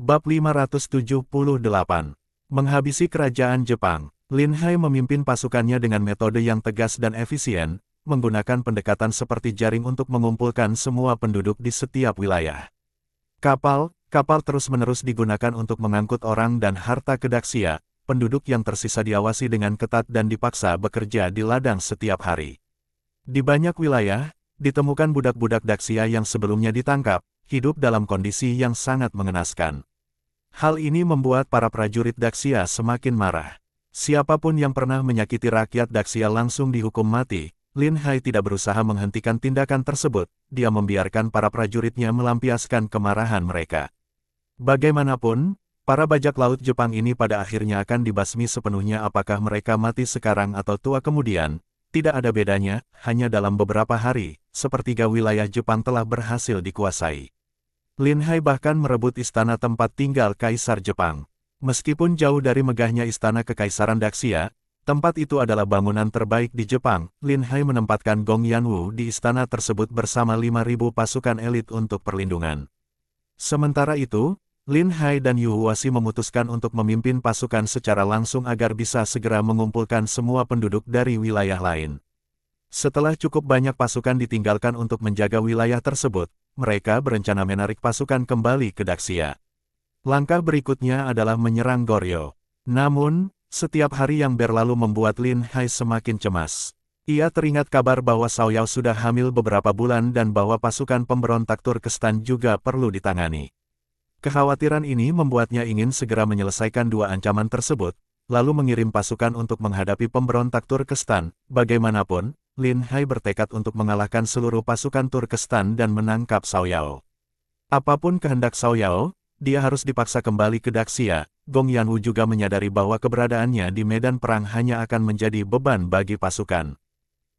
Bab 578. Menghabisi Kerajaan Jepang. Lin Hai memimpin pasukannya dengan metode yang tegas dan efisien, menggunakan pendekatan seperti jaring untuk mengumpulkan semua penduduk di setiap wilayah. Kapal terus-menerus digunakan untuk mengangkut orang dan harta ke Daxia. Penduduk yang tersisa diawasi dengan ketat dan dipaksa bekerja di ladang setiap hari. Di banyak wilayah, ditemukan budak-budak Daxia yang sebelumnya ditangkap, hidup dalam kondisi yang sangat mengenaskan. Hal ini membuat para prajurit Daxia semakin marah. Siapapun yang pernah menyakiti rakyat Daxia langsung dihukum mati. Lin Hai tidak berusaha menghentikan tindakan tersebut, dia membiarkan para prajuritnya melampiaskan kemarahan mereka. Bagaimanapun, para bajak laut Jepang ini pada akhirnya akan dibasmi sepenuhnya, apakah mereka mati sekarang atau tua kemudian. Tidak ada bedanya, hanya dalam beberapa hari, sepertiga wilayah Jepang telah berhasil dikuasai. Lin Hai bahkan merebut istana tempat tinggal Kaisar Jepang. Meskipun jauh dari megahnya istana Kekaisaran Daxia, tempat itu adalah bangunan terbaik di Jepang. Lin Hai menempatkan Gong Yanwu di istana tersebut bersama 5.000 pasukan elit untuk perlindungan. Sementara itu, Lin Hai dan Yu Huasi memutuskan untuk memimpin pasukan secara langsung agar bisa segera mengumpulkan semua penduduk dari wilayah lain. Setelah cukup banyak pasukan ditinggalkan untuk menjaga wilayah tersebut, mereka berencana menarik pasukan kembali ke Daxia. Langkah berikutnya adalah menyerang Goryeo. Namun, setiap hari yang berlalu membuat Lin Hai semakin cemas. Ia teringat kabar bahwa Xiaoyao sudah hamil beberapa bulan dan bahwa pasukan pemberontak Turkestan juga perlu ditangani. Kekhawatiran ini membuatnya ingin segera menyelesaikan dua ancaman tersebut, lalu mengirim pasukan untuk menghadapi pemberontak Turkestan. Bagaimanapun, Lin Hai bertekad untuk mengalahkan seluruh pasukan Turkestan dan menangkap Xiaoyao. Apapun kehendak Xiaoyao, dia harus dipaksa kembali ke Daxia. Gong Yanwu juga menyadari bahwa keberadaannya di medan perang hanya akan menjadi beban bagi pasukan.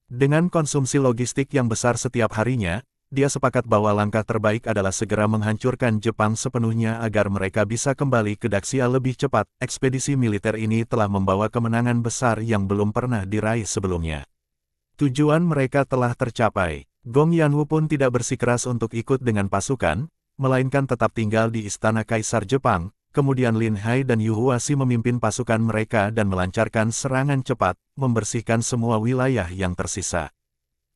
Dengan konsumsi logistik yang besar setiap harinya, dia sepakat bahwa langkah terbaik adalah segera menghancurkan Jepang sepenuhnya agar mereka bisa kembali ke Daxia lebih cepat. Ekspedisi militer ini telah membawa kemenangan besar yang belum pernah diraih sebelumnya. Tujuan mereka telah tercapai. Gong Yanwu pun tidak bersikeras untuk ikut dengan pasukan, melainkan tetap tinggal di istana Kaisar Jepang. Kemudian Lin Hai dan Yu Huasi memimpin pasukan mereka dan melancarkan serangan cepat, membersihkan semua wilayah yang tersisa.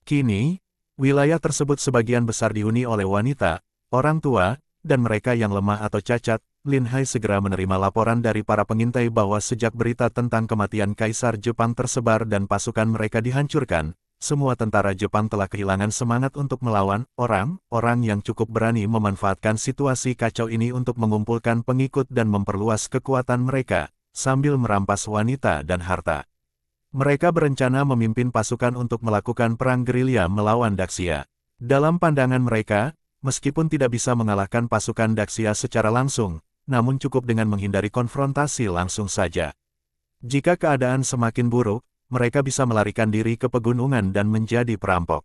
Kini, wilayah tersebut sebagian besar dihuni oleh wanita, orang tua, dan mereka yang lemah atau cacat. Lin Hai segera menerima laporan dari para pengintai bahwa sejak berita tentang kematian Kaisar Jepang tersebar dan pasukan mereka dihancurkan, semua tentara Jepang telah kehilangan semangat untuk melawan. Orang-orang yang cukup berani memanfaatkan situasi kacau ini untuk mengumpulkan pengikut dan memperluas kekuatan mereka, sambil merampas wanita dan harta. Mereka berencana memimpin pasukan untuk melakukan perang gerilya melawan Daxia. Dalam pandangan mereka, meskipun tidak bisa mengalahkan pasukan Daxia secara langsung, namun cukup dengan menghindari konfrontasi langsung saja. Jika keadaan semakin buruk, mereka bisa melarikan diri ke pegunungan dan menjadi perampok.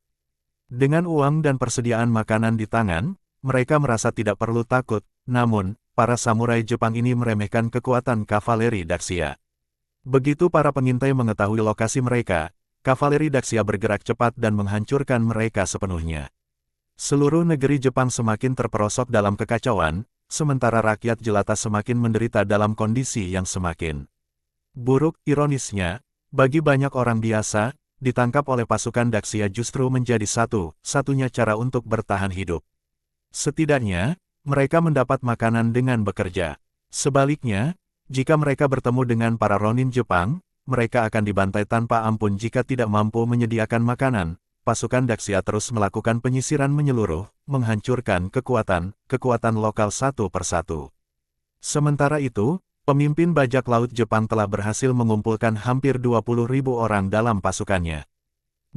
Dengan uang dan persediaan makanan di tangan, mereka merasa tidak perlu takut. Namun, para samurai Jepang ini meremehkan kekuatan kavaleri Daxia. Begitu para pengintai mengetahui lokasi mereka, kavaleri Daxia bergerak cepat dan menghancurkan mereka sepenuhnya. Seluruh negeri Jepang semakin terperosok dalam kekacauan, sementara rakyat jelata semakin menderita dalam kondisi yang semakin buruk. Ironisnya, bagi banyak orang biasa, ditangkap oleh pasukan Daxia justru menjadi satu-satunya cara untuk bertahan hidup. Setidaknya, mereka mendapat makanan dengan bekerja. Sebaliknya, jika mereka bertemu dengan para ronin Jepang, mereka akan dibantai tanpa ampun jika tidak mampu menyediakan makanan. Pasukan Daxia terus melakukan penyisiran menyeluruh, menghancurkan kekuatan lokal satu persatu. Sementara itu, pemimpin bajak laut Jepang telah berhasil mengumpulkan hampir 20.000 orang dalam pasukannya.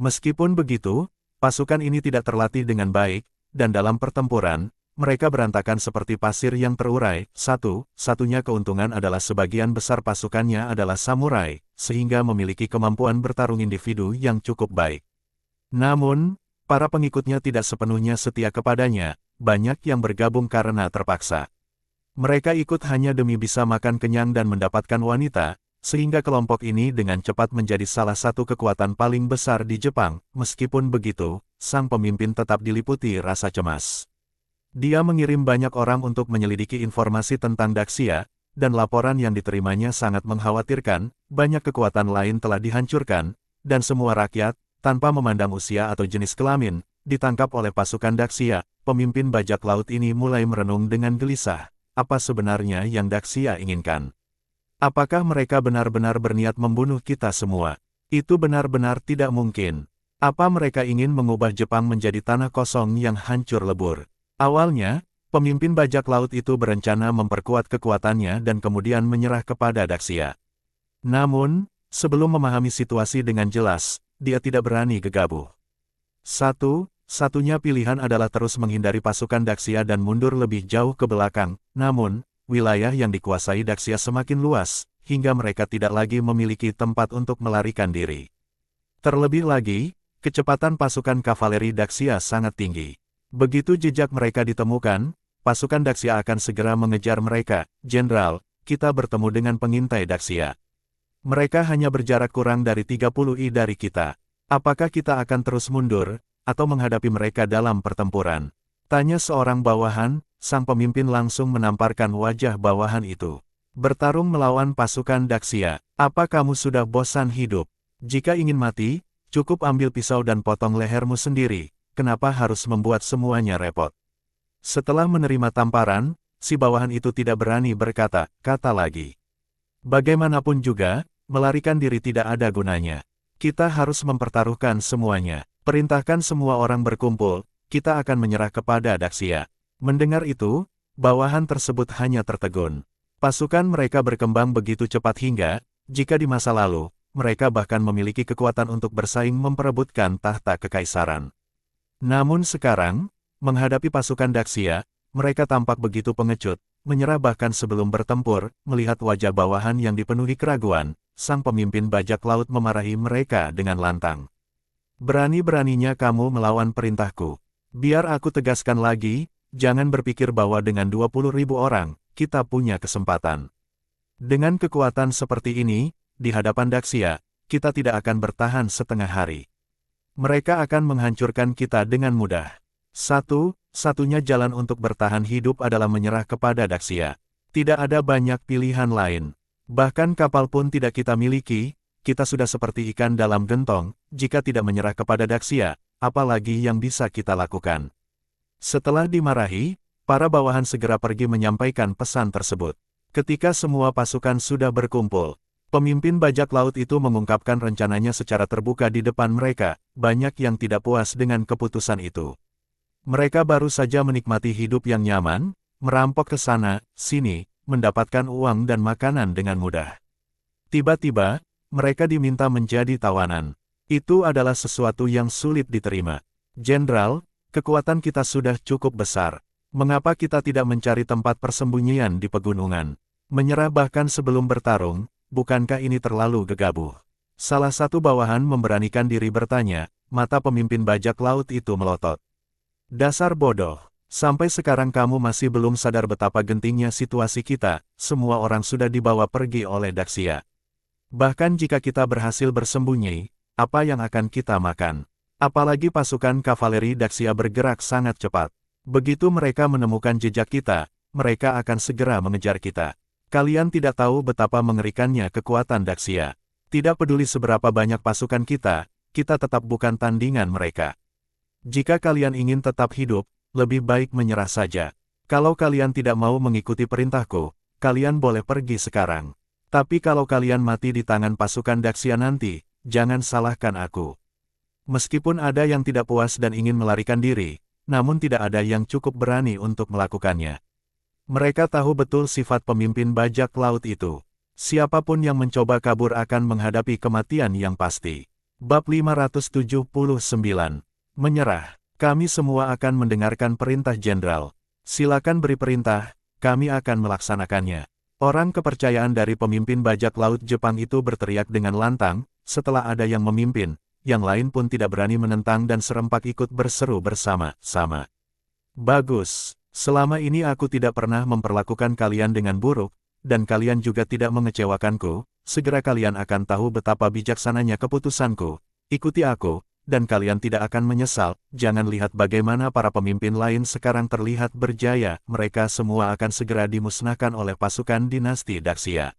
Meskipun begitu, pasukan ini tidak terlatih dengan baik, dan dalam pertempuran, mereka berantakan seperti pasir yang terurai. Satu-satunya keuntungan adalah sebagian besar pasukannya adalah samurai, sehingga memiliki kemampuan bertarung individu yang cukup baik. Namun, para pengikutnya tidak sepenuhnya setia kepadanya, banyak yang bergabung karena terpaksa. Mereka ikut hanya demi bisa makan kenyang dan mendapatkan wanita, sehingga kelompok ini dengan cepat menjadi salah satu kekuatan paling besar di Jepang. Meskipun begitu, sang pemimpin tetap diliputi rasa cemas. Dia mengirim banyak orang untuk menyelidiki informasi tentang Daxia, dan laporan yang diterimanya sangat mengkhawatirkan. Banyak kekuatan lain telah dihancurkan, dan semua rakyat, tanpa memandang usia atau jenis kelamin, ditangkap oleh pasukan Daxia. Pemimpin bajak laut ini mulai merenung dengan gelisah. Apa sebenarnya yang Daxia inginkan? Apakah mereka benar-benar berniat membunuh kita semua? Itu benar-benar tidak mungkin. Apa mereka ingin mengubah Jepang menjadi tanah kosong yang hancur lebur? Awalnya, pemimpin bajak laut itu berencana memperkuat kekuatannya dan kemudian menyerah kepada Daxia. Namun, sebelum memahami situasi dengan jelas, dia tidak berani gegabah. Satu-satunya pilihan adalah terus menghindari pasukan Daxia dan mundur lebih jauh ke belakang. Namun, wilayah yang dikuasai Daxia semakin luas, hingga mereka tidak lagi memiliki tempat untuk melarikan diri. Terlebih lagi, kecepatan pasukan kavaleri Daxia sangat tinggi. Begitu jejak mereka ditemukan, pasukan Daxia akan segera mengejar mereka. Jenderal, kita bertemu dengan pengintai Daxia. Mereka hanya berjarak kurang dari 30 i dari kita. Apakah kita akan terus mundur, atau menghadapi mereka dalam pertempuran? Tanya seorang bawahan. Sang pemimpin langsung menamparkan wajah bawahan itu. Bertarung melawan pasukan Daxia. Apa kamu sudah bosan hidup? Jika ingin mati, cukup ambil pisau dan potong lehermu sendiri. Kenapa harus membuat semuanya repot? Setelah menerima tamparan, si bawahan itu tidak berani berkata-kata lagi. Bagaimanapun juga, melarikan diri tidak ada gunanya. Kita harus mempertaruhkan semuanya. Perintahkan semua orang berkumpul, kita akan menyerah kepada Daxia. Mendengar itu, bawahan tersebut hanya tertegun. Pasukan mereka berkembang begitu cepat hingga, jika di masa lalu, mereka bahkan memiliki kekuatan untuk bersaing memperebutkan tahta kekaisaran. Namun sekarang, menghadapi pasukan Daxia, mereka tampak begitu pengecut, menyerah bahkan sebelum bertempur. Melihat wajah bawahan yang dipenuhi keraguan, sang pemimpin bajak laut memarahi mereka dengan lantang. Berani-beraninya kamu melawan perintahku. Biar aku tegaskan lagi, jangan berpikir bahwa dengan 20.000 orang, kita punya kesempatan. Dengan kekuatan seperti ini, di hadapan Daxia, kita tidak akan bertahan setengah hari. Mereka akan menghancurkan kita dengan mudah. Satu-satunya jalan untuk bertahan hidup adalah menyerah kepada Daxia. Tidak ada banyak pilihan lain. Bahkan kapal pun tidak kita miliki, kita sudah seperti ikan dalam gentong. Jika tidak menyerah kepada Daxia, apalagi yang bisa kita lakukan? Setelah dimarahi, para bawahan segera pergi menyampaikan pesan tersebut. Ketika semua pasukan sudah berkumpul, pemimpin bajak laut itu mengungkapkan rencananya secara terbuka di depan mereka. Banyak yang tidak puas dengan keputusan itu. Mereka baru saja menikmati hidup yang nyaman, merampok ke sana, sini, mendapatkan uang dan makanan dengan mudah. Tiba-tiba, mereka diminta menjadi tawanan. Itu adalah sesuatu yang sulit diterima. Jenderal, kekuatan kita sudah cukup besar. Mengapa kita tidak mencari tempat persembunyian di pegunungan? Menyerah bahkan sebelum bertarung, bukankah ini terlalu gegabah? Salah satu bawahan memberanikan diri bertanya. Mata pemimpin bajak laut itu melotot. Dasar bodoh, sampai sekarang kamu masih belum sadar betapa gentingnya situasi kita. Semua orang sudah dibawa pergi oleh Daxia. Bahkan jika kita berhasil bersembunyi, apa yang akan kita makan? Apalagi pasukan kavaleri Daxia bergerak sangat cepat. Begitu mereka menemukan jejak kita, mereka akan segera mengejar kita. Kalian tidak tahu betapa mengerikannya kekuatan Daxia. Tidak peduli seberapa banyak pasukan kita tetap bukan tandingan mereka. Jika kalian ingin tetap hidup, lebih baik menyerah saja. Kalau kalian tidak mau mengikuti perintahku, kalian boleh pergi sekarang. Tapi kalau kalian mati di tangan pasukan Daxia nanti, jangan salahkan aku. Meskipun ada yang tidak puas dan ingin melarikan diri, namun tidak ada yang cukup berani untuk melakukannya. Mereka tahu betul sifat pemimpin bajak laut itu. Siapapun yang mencoba kabur akan menghadapi kematian yang pasti. Bab 579. Menyerah. Kami semua akan mendengarkan perintah jenderal. Silakan beri perintah, kami akan melaksanakannya. Orang kepercayaan dari pemimpin bajak laut Jepang itu berteriak dengan lantang. Setelah ada yang memimpin, yang lain pun tidak berani menentang dan serempak ikut berseru bersama-sama. Bagus, selama ini aku tidak pernah memperlakukan kalian dengan buruk, dan kalian juga tidak mengecewakanku. Segera kalian akan tahu betapa bijaksananya keputusanku. Ikuti aku, dan kalian tidak akan menyesal. Jangan lihat bagaimana para pemimpin lain sekarang terlihat berjaya, mereka semua akan segera dimusnahkan oleh pasukan dinasti Daxia.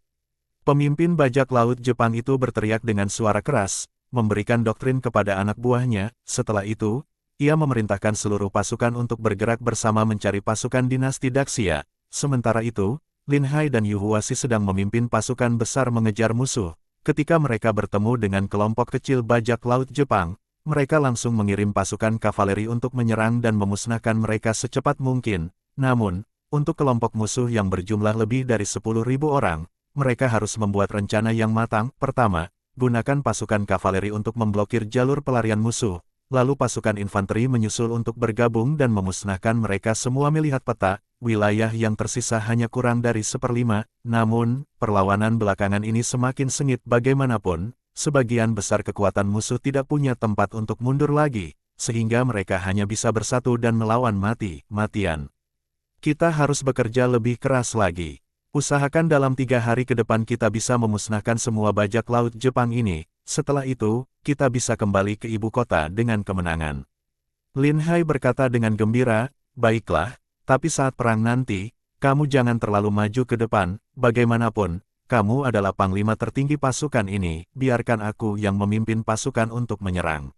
Pemimpin bajak laut Jepang itu berteriak dengan suara keras, memberikan doktrin kepada anak buahnya. Setelah itu, ia memerintahkan seluruh pasukan untuk bergerak bersama mencari pasukan dinasti Daxia. Sementara itu, Lin Hai dan Yu Huashi sedang memimpin pasukan besar mengejar musuh. Ketika mereka bertemu dengan kelompok kecil bajak laut Jepang, mereka langsung mengirim pasukan kavaleri untuk menyerang dan memusnahkan mereka secepat mungkin. Namun, untuk kelompok musuh yang berjumlah lebih dari 10.000 orang, mereka harus membuat rencana yang matang. Pertama, gunakan pasukan kavaleri untuk memblokir jalur pelarian musuh. Lalu pasukan infanteri menyusul untuk bergabung dan memusnahkan mereka semua. Melihat peta, wilayah yang tersisa hanya kurang dari 1/5, namun, perlawanan belakangan ini semakin sengit. Bagaimanapun, sebagian besar kekuatan musuh tidak punya tempat untuk mundur lagi, sehingga mereka hanya bisa bersatu dan melawan mati-matian. Kita harus bekerja lebih keras lagi. Usahakan dalam 3 hari ke depan kita bisa memusnahkan semua bajak laut Jepang ini. Setelah itu, kita bisa kembali ke ibu kota dengan kemenangan. Lin Hai berkata dengan gembira, baiklah, tapi saat perang nanti, kamu jangan terlalu maju ke depan. Bagaimanapun, kamu adalah panglima tertinggi pasukan ini, biarkan aku yang memimpin pasukan untuk menyerang.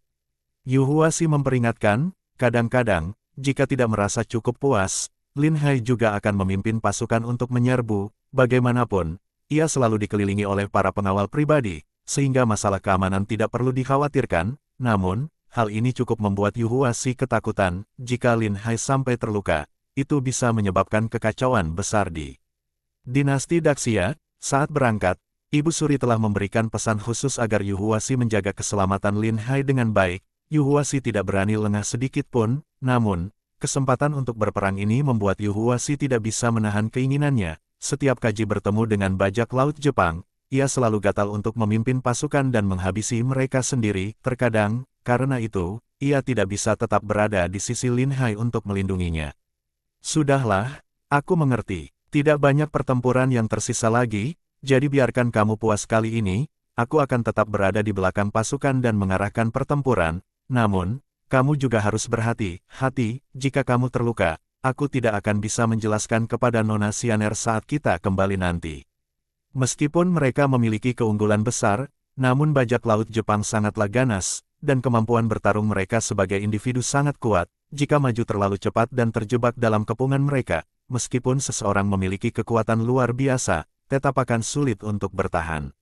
Yu Huashi memperingatkan, kadang-kadang, jika tidak merasa cukup puas, Lin Hai juga akan memimpin pasukan untuk menyerbu. Bagaimanapun, ia selalu dikelilingi oleh para pengawal pribadi, sehingga masalah keamanan tidak perlu dikhawatirkan. Namun, hal ini cukup membuat Yu Huashi ketakutan. Jika Lin Hai sampai terluka, itu bisa menyebabkan kekacauan besar di dinasti Daxia. Saat berangkat, Ibu Suri telah memberikan pesan khusus agar Yu Huashi menjaga keselamatan Lin Hai dengan baik. Yu Huashi tidak berani lengah sedikit pun, namun, kesempatan untuk berperang ini membuat Yu Huashi tidak bisa menahan keinginannya. Setiap Kaji bertemu dengan bajak laut Jepang, ia selalu gatal untuk memimpin pasukan dan menghabisi mereka sendiri. Terkadang, karena itu, ia tidak bisa tetap berada di sisi Lin Hai untuk melindunginya. Sudahlah, aku mengerti. Tidak banyak pertempuran yang tersisa lagi, jadi biarkan kamu puas kali ini. Aku akan tetap berada di belakang pasukan dan mengarahkan pertempuran. Namun, kamu juga harus berhati-hati. Jika kamu terluka, aku tidak akan bisa menjelaskan kepada Nona Xianer saat kita kembali nanti. Meskipun mereka memiliki keunggulan besar, namun bajak laut Jepang sangatlah ganas, dan kemampuan bertarung mereka sebagai individu sangat kuat. Jika maju terlalu cepat dan terjebak dalam kepungan mereka, meskipun seseorang memiliki kekuatan luar biasa, tetap akan sulit untuk bertahan.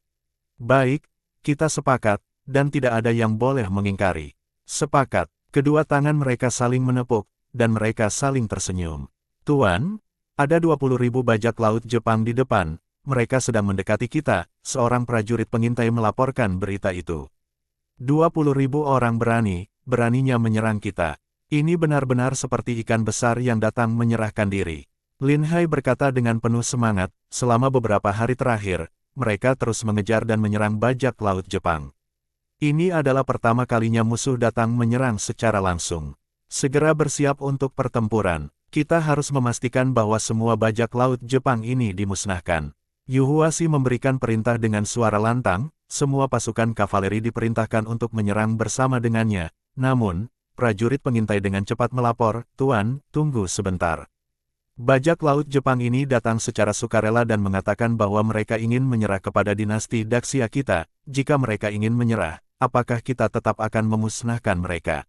Baik, kita sepakat, dan tidak ada yang boleh mengingkari. Sepakat. Kedua tangan mereka saling menepuk, dan mereka saling tersenyum. Tuan, ada 20.000 bajak laut Jepang di depan. Mereka sedang mendekati kita, seorang prajurit pengintai melaporkan berita itu. 20.000 orang beraninya menyerang kita. Ini benar-benar seperti ikan besar yang datang menyerahkan diri. Lin Hai berkata dengan penuh semangat. Selama beberapa hari terakhir, mereka terus mengejar dan menyerang bajak laut Jepang. Ini adalah pertama kalinya musuh datang menyerang secara langsung. Segera bersiap untuk pertempuran. Kita harus memastikan bahwa semua bajak laut Jepang ini dimusnahkan. Yu Huashi memberikan perintah dengan suara lantang. Semua pasukan kavaleri diperintahkan untuk menyerang bersama dengannya. Namun, prajurit pengintai dengan cepat melapor, Tuan, tunggu sebentar. Bajak laut Jepang ini datang secara sukarela dan mengatakan bahwa mereka ingin menyerah kepada dinasti Daxia kita. Jika mereka ingin menyerah, apakah kita tetap akan memusnahkan mereka?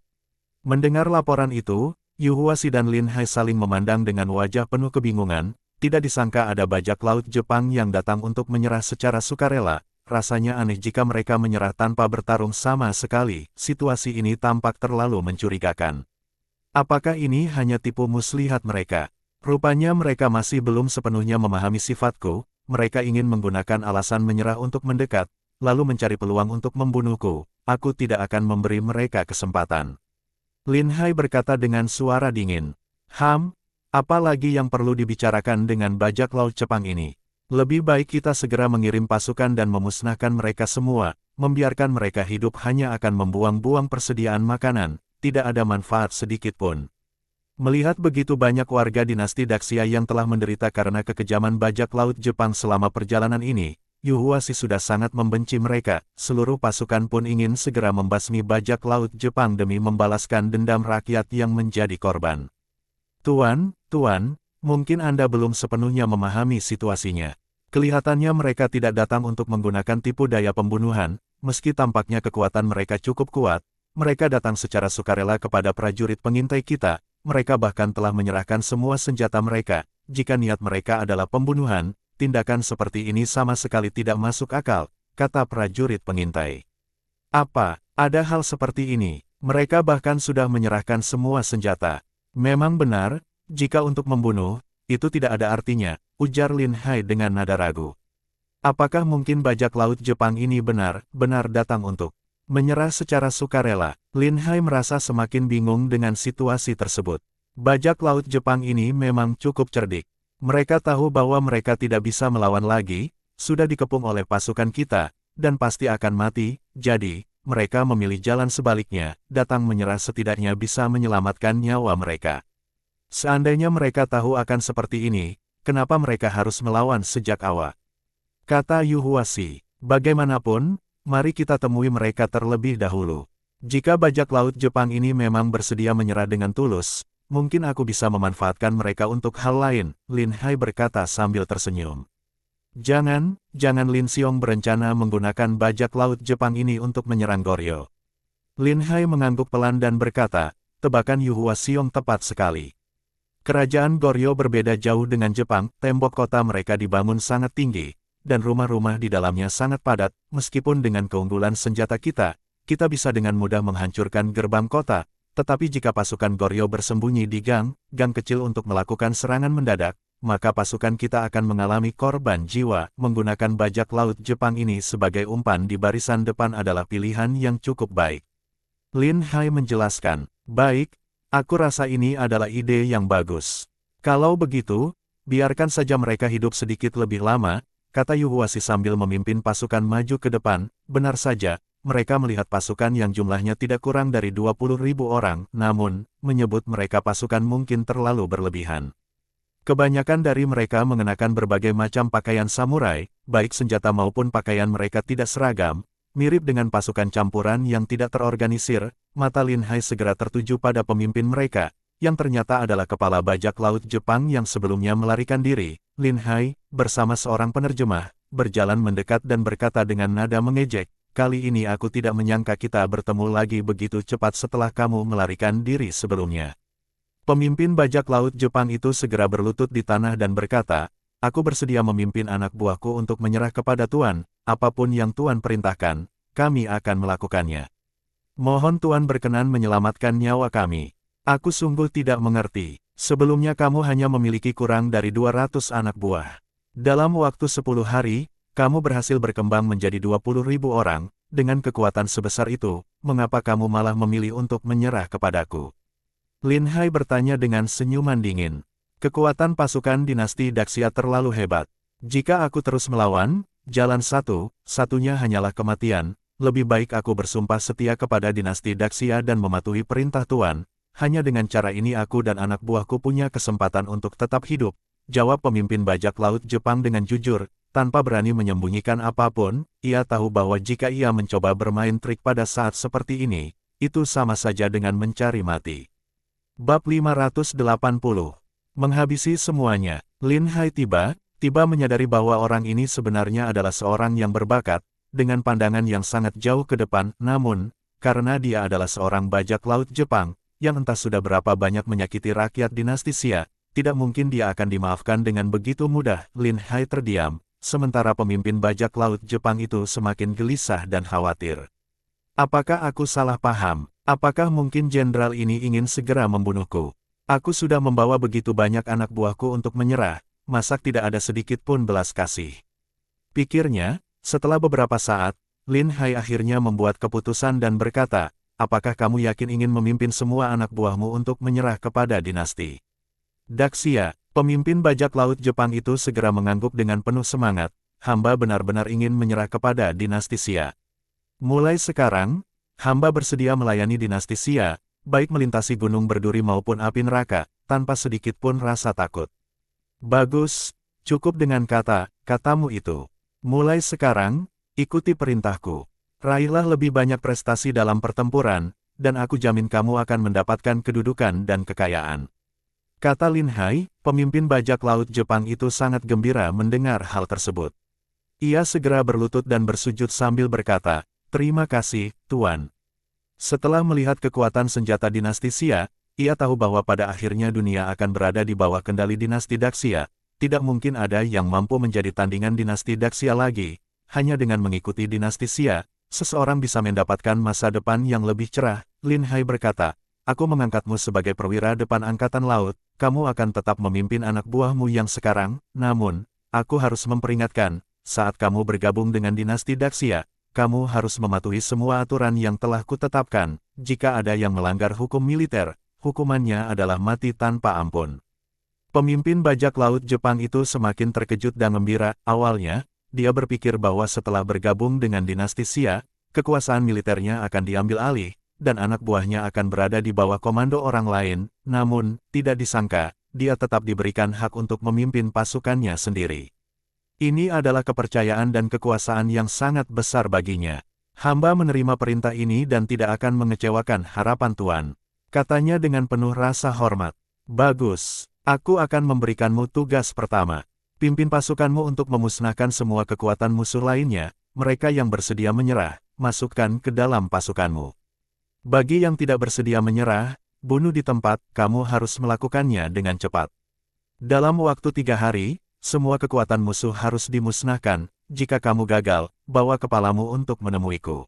Mendengar laporan itu, Yu Huashi dan Lin Hai saling memandang dengan wajah penuh kebingungan. Tidak disangka ada bajak laut Jepang yang datang untuk menyerah secara sukarela. Rasanya aneh jika mereka menyerah tanpa bertarung sama sekali. Situasi ini tampak terlalu mencurigakan. Apakah ini hanya tipu muslihat mereka? Rupanya mereka masih belum sepenuhnya memahami sifatku. Mereka ingin menggunakan alasan menyerah untuk mendekat, lalu mencari peluang untuk membunuhku. Aku tidak akan memberi mereka kesempatan. Lin Hai berkata dengan suara dingin. Apa lagi yang perlu dibicarakan dengan bajak laut Jepang ini? Lebih baik kita segera mengirim pasukan dan memusnahkan mereka semua. Membiarkan mereka hidup hanya akan membuang-buang persediaan makanan. Tidak ada manfaat sedikit pun. Melihat begitu banyak warga dinasti Daxia yang telah menderita karena kekejaman bajak laut Jepang selama perjalanan ini, Yuhuasi sudah sangat membenci mereka, seluruh pasukan pun ingin segera membasmi bajak laut Jepang demi membalaskan dendam rakyat yang menjadi korban. Tuan, mungkin Anda belum sepenuhnya memahami situasinya. Kelihatannya mereka tidak datang untuk menggunakan tipu daya pembunuhan, meski tampaknya kekuatan mereka cukup kuat. Mereka datang secara sukarela kepada prajurit pengintai kita, mereka bahkan telah menyerahkan semua senjata mereka. Jika niat mereka adalah pembunuhan, tindakan seperti ini sama sekali tidak masuk akal, kata prajurit pengintai. Apa, ada hal seperti ini? Mereka bahkan sudah menyerahkan semua senjata. Memang benar, jika untuk membunuh, itu tidak ada artinya, ujar Lin Hai dengan nada ragu. Apakah mungkin bajak laut Jepang ini benar-benar datang untuk menyerah secara sukarela? Lin Hai merasa semakin bingung dengan situasi tersebut. Bajak laut Jepang ini memang cukup cerdik. Mereka tahu bahwa mereka tidak bisa melawan lagi, sudah dikepung oleh pasukan kita, dan pasti akan mati, jadi, mereka memilih jalan sebaliknya, datang menyerah setidaknya bisa menyelamatkan nyawa mereka. Seandainya mereka tahu akan seperti ini, kenapa mereka harus melawan sejak awal? Kata Yuhuasi, bagaimanapun, mari kita temui mereka terlebih dahulu. Jika bajak laut Jepang ini memang bersedia menyerah dengan tulus, mungkin aku bisa memanfaatkan mereka untuk hal lain, Lin Hai berkata sambil tersenyum. Jangan Lin Xiong berencana menggunakan bajak laut Jepang ini untuk menyerang Goryeo. Lin Hai mengangguk pelan dan berkata, tebakan Yuhuasiong tepat sekali. Kerajaan Goryeo berbeda jauh dengan Jepang, tembok kota mereka dibangun sangat tinggi, dan rumah-rumah di dalamnya sangat padat, meskipun dengan keunggulan senjata kita bisa dengan mudah menghancurkan gerbang kota, tetapi jika pasukan Goryeo bersembunyi di gang kecil untuk melakukan serangan mendadak, maka pasukan kita akan mengalami korban jiwa. Menggunakan bajak laut Jepang ini sebagai umpan di barisan depan adalah pilihan yang cukup baik. Lin Hai menjelaskan, baik, aku rasa ini adalah ide yang bagus. Kalau begitu, biarkan saja mereka hidup sedikit lebih lama, kata Yuhuasi sambil memimpin pasukan maju ke depan. Benar saja, mereka melihat pasukan yang jumlahnya tidak kurang dari 20.000 orang, namun, menyebut mereka pasukan mungkin terlalu berlebihan. Kebanyakan dari mereka mengenakan berbagai macam pakaian samurai, baik senjata maupun pakaian mereka tidak seragam, mirip dengan pasukan campuran yang tidak terorganisir. Mata Lin Hai segera tertuju pada pemimpin mereka, yang ternyata adalah kepala bajak laut Jepang yang sebelumnya melarikan diri. Lin Hai, bersama seorang penerjemah, berjalan mendekat dan berkata dengan nada mengejek, kali ini aku tidak menyangka kita bertemu lagi begitu cepat setelah kamu melarikan diri sebelumnya. Pemimpin bajak laut Jepang itu segera berlutut di tanah dan berkata, aku bersedia memimpin anak buahku untuk menyerah kepada Tuan, apapun yang Tuan perintahkan, kami akan melakukannya. Mohon Tuan berkenan menyelamatkan nyawa kami. Aku sungguh tidak mengerti. Sebelumnya kamu hanya memiliki kurang dari 200 anak buah. Dalam waktu 10 hari, kamu berhasil berkembang menjadi 20.000 orang. Dengan kekuatan sebesar itu, mengapa kamu malah memilih untuk menyerah kepadaku? Lin Hai bertanya dengan senyuman dingin. Kekuatan pasukan dinasti Daxia terlalu hebat. Jika aku terus melawan, jalan satu-satunya hanyalah kematian. Lebih baik aku bersumpah setia kepada dinasti Daxia dan mematuhi perintah Tuan. Hanya dengan cara ini aku dan anak buahku punya kesempatan untuk tetap hidup, jawab pemimpin bajak laut Jepang dengan jujur, tanpa berani menyembunyikan apapun. Ia tahu bahwa jika ia mencoba bermain trik pada saat seperti ini, itu sama saja dengan mencari mati. Bab 580. Menghabisi semuanya. Lin Hai tiba menyadari bahwa orang ini sebenarnya adalah seorang yang berbakat, dengan pandangan yang sangat jauh ke depan, namun, karena dia adalah seorang bajak laut Jepang, yang entah sudah berapa banyak menyakiti rakyat dinasti Xia, tidak mungkin dia akan dimaafkan dengan begitu mudah. Lin Hai terdiam, sementara pemimpin bajak laut Jepang itu semakin gelisah dan khawatir. Apakah aku salah paham? Apakah mungkin jenderal ini ingin segera membunuhku? Aku sudah membawa begitu banyak anak buahku untuk menyerah, masa tidak ada sedikit pun belas kasih? Pikirnya, setelah beberapa saat, Lin Hai akhirnya membuat keputusan dan berkata, apakah kamu yakin ingin memimpin semua anak buahmu untuk menyerah kepada dinasti Daxia? Pemimpin bajak laut Jepang itu segera mengangguk dengan penuh semangat, hamba benar-benar ingin menyerah kepada dinasti Xia. Mulai sekarang, hamba bersedia melayani dinasti Xia, baik melintasi gunung berduri maupun api neraka, tanpa sedikit pun rasa takut. Bagus, cukup dengan kata-katamu itu. Mulai sekarang, ikuti perintahku. Raihlah lebih banyak prestasi dalam pertempuran, dan aku jamin kamu akan mendapatkan kedudukan dan kekayaan. Kata Lin Hai, pemimpin bajak laut Jepang itu sangat gembira mendengar hal tersebut. Ia segera berlutut dan bersujud sambil berkata, "Terima kasih, Tuan." Setelah melihat kekuatan senjata dinasti Xia, ia tahu bahwa pada akhirnya dunia akan berada di bawah kendali dinasti Daxia. Tidak mungkin ada yang mampu menjadi tandingan dinasti Daxia lagi. Hanya dengan mengikuti dinasti Xia, seseorang bisa mendapatkan masa depan yang lebih cerah. Lin Hai berkata, "Aku mengangkatmu sebagai perwira depan angkatan laut, kamu akan tetap memimpin anak buahmu yang sekarang, namun, aku harus memperingatkan, saat kamu bergabung dengan dinasti Daxia, kamu harus mematuhi semua aturan yang telah kutetapkan. Jika ada yang melanggar hukum militer, hukumannya adalah mati tanpa ampun." Pemimpin bajak laut Jepang itu semakin terkejut dan gembira. Awalnya, dia berpikir bahwa setelah bergabung dengan dinasti Xia, kekuasaan militernya akan diambil alih, dan anak buahnya akan berada di bawah komando orang lain. Namun, tidak disangka, dia tetap diberikan hak untuk memimpin pasukannya sendiri. Ini adalah kepercayaan dan kekuasaan yang sangat besar baginya. "Hamba menerima perintah ini dan tidak akan mengecewakan harapan Tuan," katanya dengan penuh rasa hormat. "Bagus. Aku akan memberikanmu tugas pertama. Pimpin pasukanmu untuk memusnahkan semua kekuatan musuh lainnya. Mereka yang bersedia menyerah, masukkan ke dalam pasukanmu. Bagi yang tidak bersedia menyerah, bunuh di tempat. Kamu harus melakukannya dengan cepat. Dalam waktu 3 hari, semua kekuatan musuh harus dimusnahkan. Jika kamu gagal, bawa kepalamu untuk menemuiku.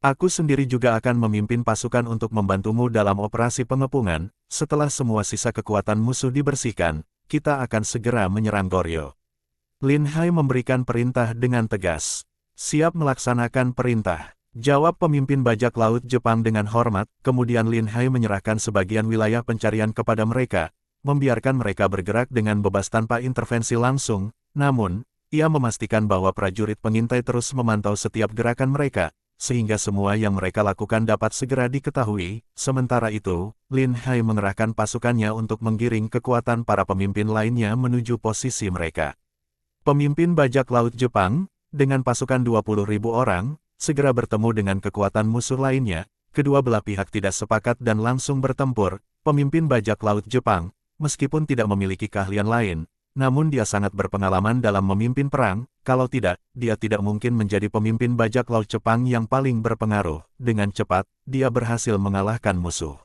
Aku sendiri juga akan memimpin pasukan untuk membantumu dalam operasi pengepungan. Setelah semua sisa kekuatan musuh dibersihkan, kita akan segera menyerang Goryeo." Lin Hai memberikan perintah dengan tegas. "Siap melaksanakan perintah," jawab pemimpin bajak laut Jepang dengan hormat. Kemudian Lin Hai menyerahkan sebagian wilayah pencarian kepada mereka, membiarkan mereka bergerak dengan bebas tanpa intervensi langsung. Namun, ia memastikan bahwa prajurit pengintai terus memantau setiap gerakan mereka, sehingga semua yang mereka lakukan dapat segera diketahui. Sementara itu, Lin Hai mengerahkan pasukannya untuk menggiring kekuatan para pemimpin lainnya menuju posisi mereka. Pemimpin bajak laut Jepang, dengan pasukan 20.000 orang, segera bertemu dengan kekuatan musuh lainnya. Kedua belah pihak tidak sepakat dan langsung bertempur. Pemimpin bajak laut Jepang, meskipun tidak memiliki keahlian lain, namun dia sangat berpengalaman dalam memimpin perang. Kalau tidak, dia tidak mungkin menjadi pemimpin bajak laut Jepang yang paling berpengaruh. Dengan cepat, dia berhasil mengalahkan musuh.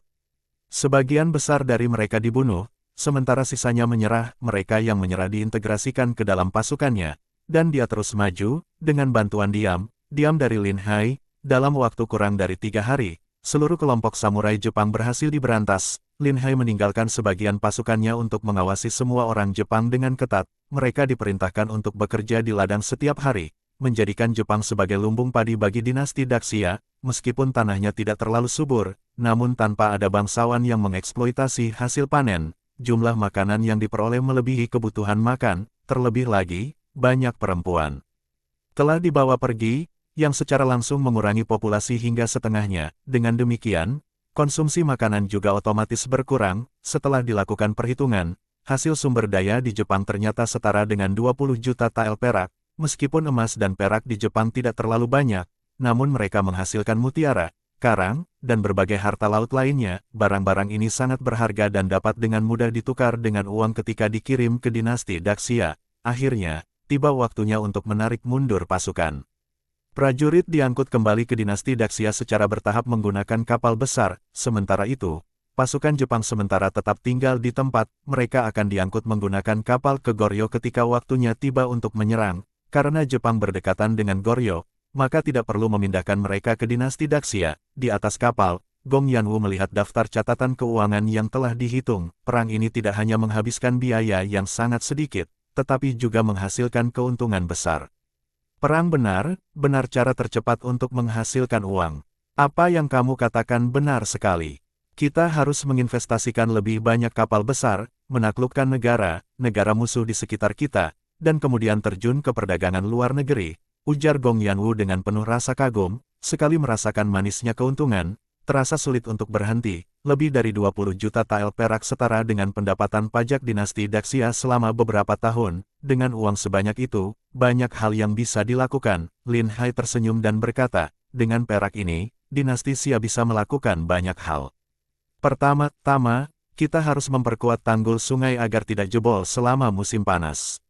Sebagian besar dari mereka dibunuh, sementara sisanya menyerah. Mereka yang menyerah diintegrasikan ke dalam pasukannya, dan dia terus maju, dengan bantuan diam dari Lin Hai. Dalam waktu kurang dari 3 hari, seluruh kelompok samurai Jepang berhasil diberantas. Lin Hai meninggalkan sebagian pasukannya untuk mengawasi semua orang Jepang dengan ketat. Mereka diperintahkan untuk bekerja di ladang setiap hari, menjadikan Jepang sebagai lumbung padi bagi dinasti Daxia. Meskipun tanahnya tidak terlalu subur, namun tanpa ada bangsawan yang mengeksploitasi hasil panen, jumlah makanan yang diperoleh melebihi kebutuhan makan. Terlebih lagi, banyak perempuan telah dibawa pergi, yang secara langsung mengurangi populasi hingga setengahnya. Dengan demikian, konsumsi makanan juga otomatis berkurang. Setelah dilakukan perhitungan, hasil sumber daya di Jepang ternyata setara dengan 20 juta tael perak. Meskipun emas dan perak di Jepang tidak terlalu banyak, namun mereka menghasilkan mutiara, karang, dan berbagai harta laut lainnya. Barang-barang ini sangat berharga dan dapat dengan mudah ditukar dengan uang ketika dikirim ke dinasti Daxia. Akhirnya, tiba waktunya untuk menarik mundur pasukan. Prajurit diangkut kembali ke dinasti Daxia secara bertahap menggunakan kapal besar. Sementara itu, pasukan Jepang sementara tetap tinggal di tempat. Mereka akan diangkut menggunakan kapal ke Goryeo ketika waktunya tiba untuk menyerang. Karena Jepang berdekatan dengan Goryeo, maka tidak perlu memindahkan mereka ke dinasti Daxia. Di atas kapal, Gong Yanwu melihat daftar catatan keuangan yang telah dihitung. Perang ini tidak hanya menghabiskan biaya yang sangat sedikit, tetapi juga menghasilkan keuntungan besar. Perang benar cara tercepat untuk menghasilkan uang. Apa yang kamu katakan benar sekali. Kita harus menginvestasikan lebih banyak kapal besar, menaklukkan negara musuh di sekitar kita, dan kemudian terjun ke perdagangan luar negeri, ujar Gong Yanwu dengan penuh rasa kagum. Sekali merasakan manisnya keuntungan, terasa sulit untuk berhenti. lebih dari 20 juta tael perak setara dengan pendapatan pajak dinasti Daxia selama beberapa tahun. Dengan uang sebanyak itu, banyak hal yang bisa dilakukan. Lin Hai tersenyum dan berkata, dengan perak ini, dinasti Xia bisa melakukan banyak hal. Pertama-tama, kita harus memperkuat tanggul sungai agar tidak jebol selama musim panas.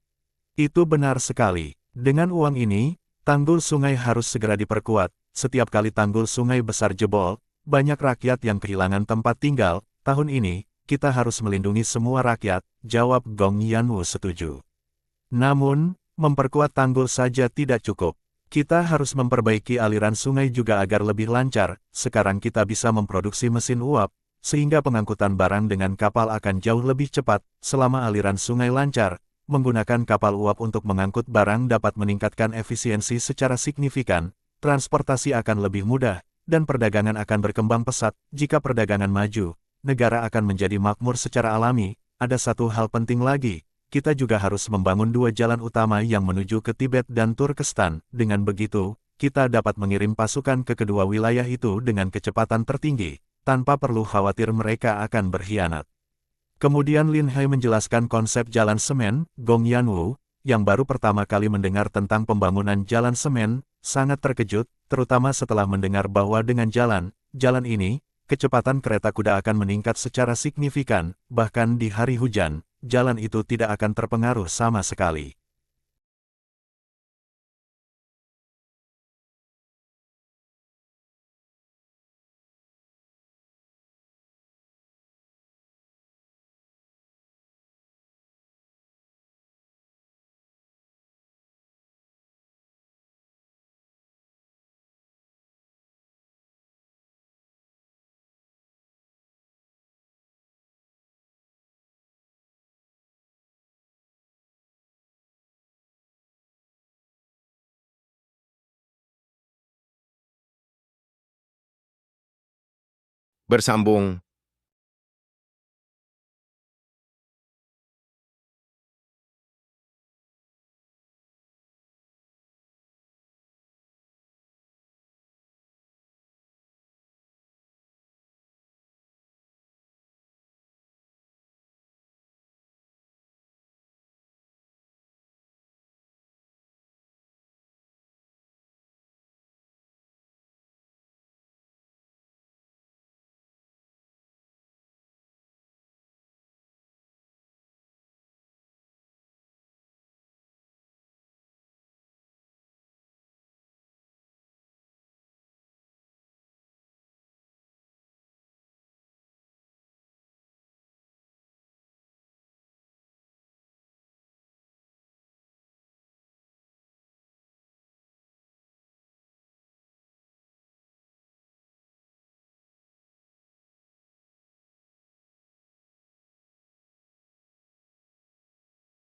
Itu benar sekali. Dengan uang ini, tanggul sungai harus segera diperkuat. Setiap kali tanggul sungai besar jebol, banyak rakyat yang kehilangan tempat tinggal. Tahun ini, kita harus melindungi semua rakyat, jawab Gong Yanwu setuju. Namun, memperkuat tanggul saja tidak cukup. Kita harus memperbaiki aliran sungai juga agar lebih lancar. Sekarang kita bisa memproduksi mesin uap, sehingga pengangkutan barang dengan kapal akan jauh lebih cepat. Selama aliran sungai lancar, menggunakan kapal uap untuk mengangkut barang dapat meningkatkan efisiensi secara signifikan, transportasi akan lebih mudah, dan perdagangan akan berkembang pesat. Jika perdagangan maju, negara akan menjadi makmur secara alami. Ada satu hal penting lagi, kita juga harus membangun dua jalan utama yang menuju ke Tibet dan Turkestan. Dengan begitu, kita dapat mengirim pasukan ke kedua wilayah itu dengan kecepatan tertinggi, tanpa perlu khawatir mereka akan berkhianat. Kemudian Lin Hai menjelaskan konsep jalan semen. Gong Yanwu, yang baru pertama kali mendengar tentang pembangunan jalan semen, sangat terkejut, terutama setelah mendengar bahwa dengan jalan ini, kecepatan kereta kuda akan meningkat secara signifikan, bahkan di hari hujan, jalan itu tidak akan terpengaruh sama sekali. Bersambung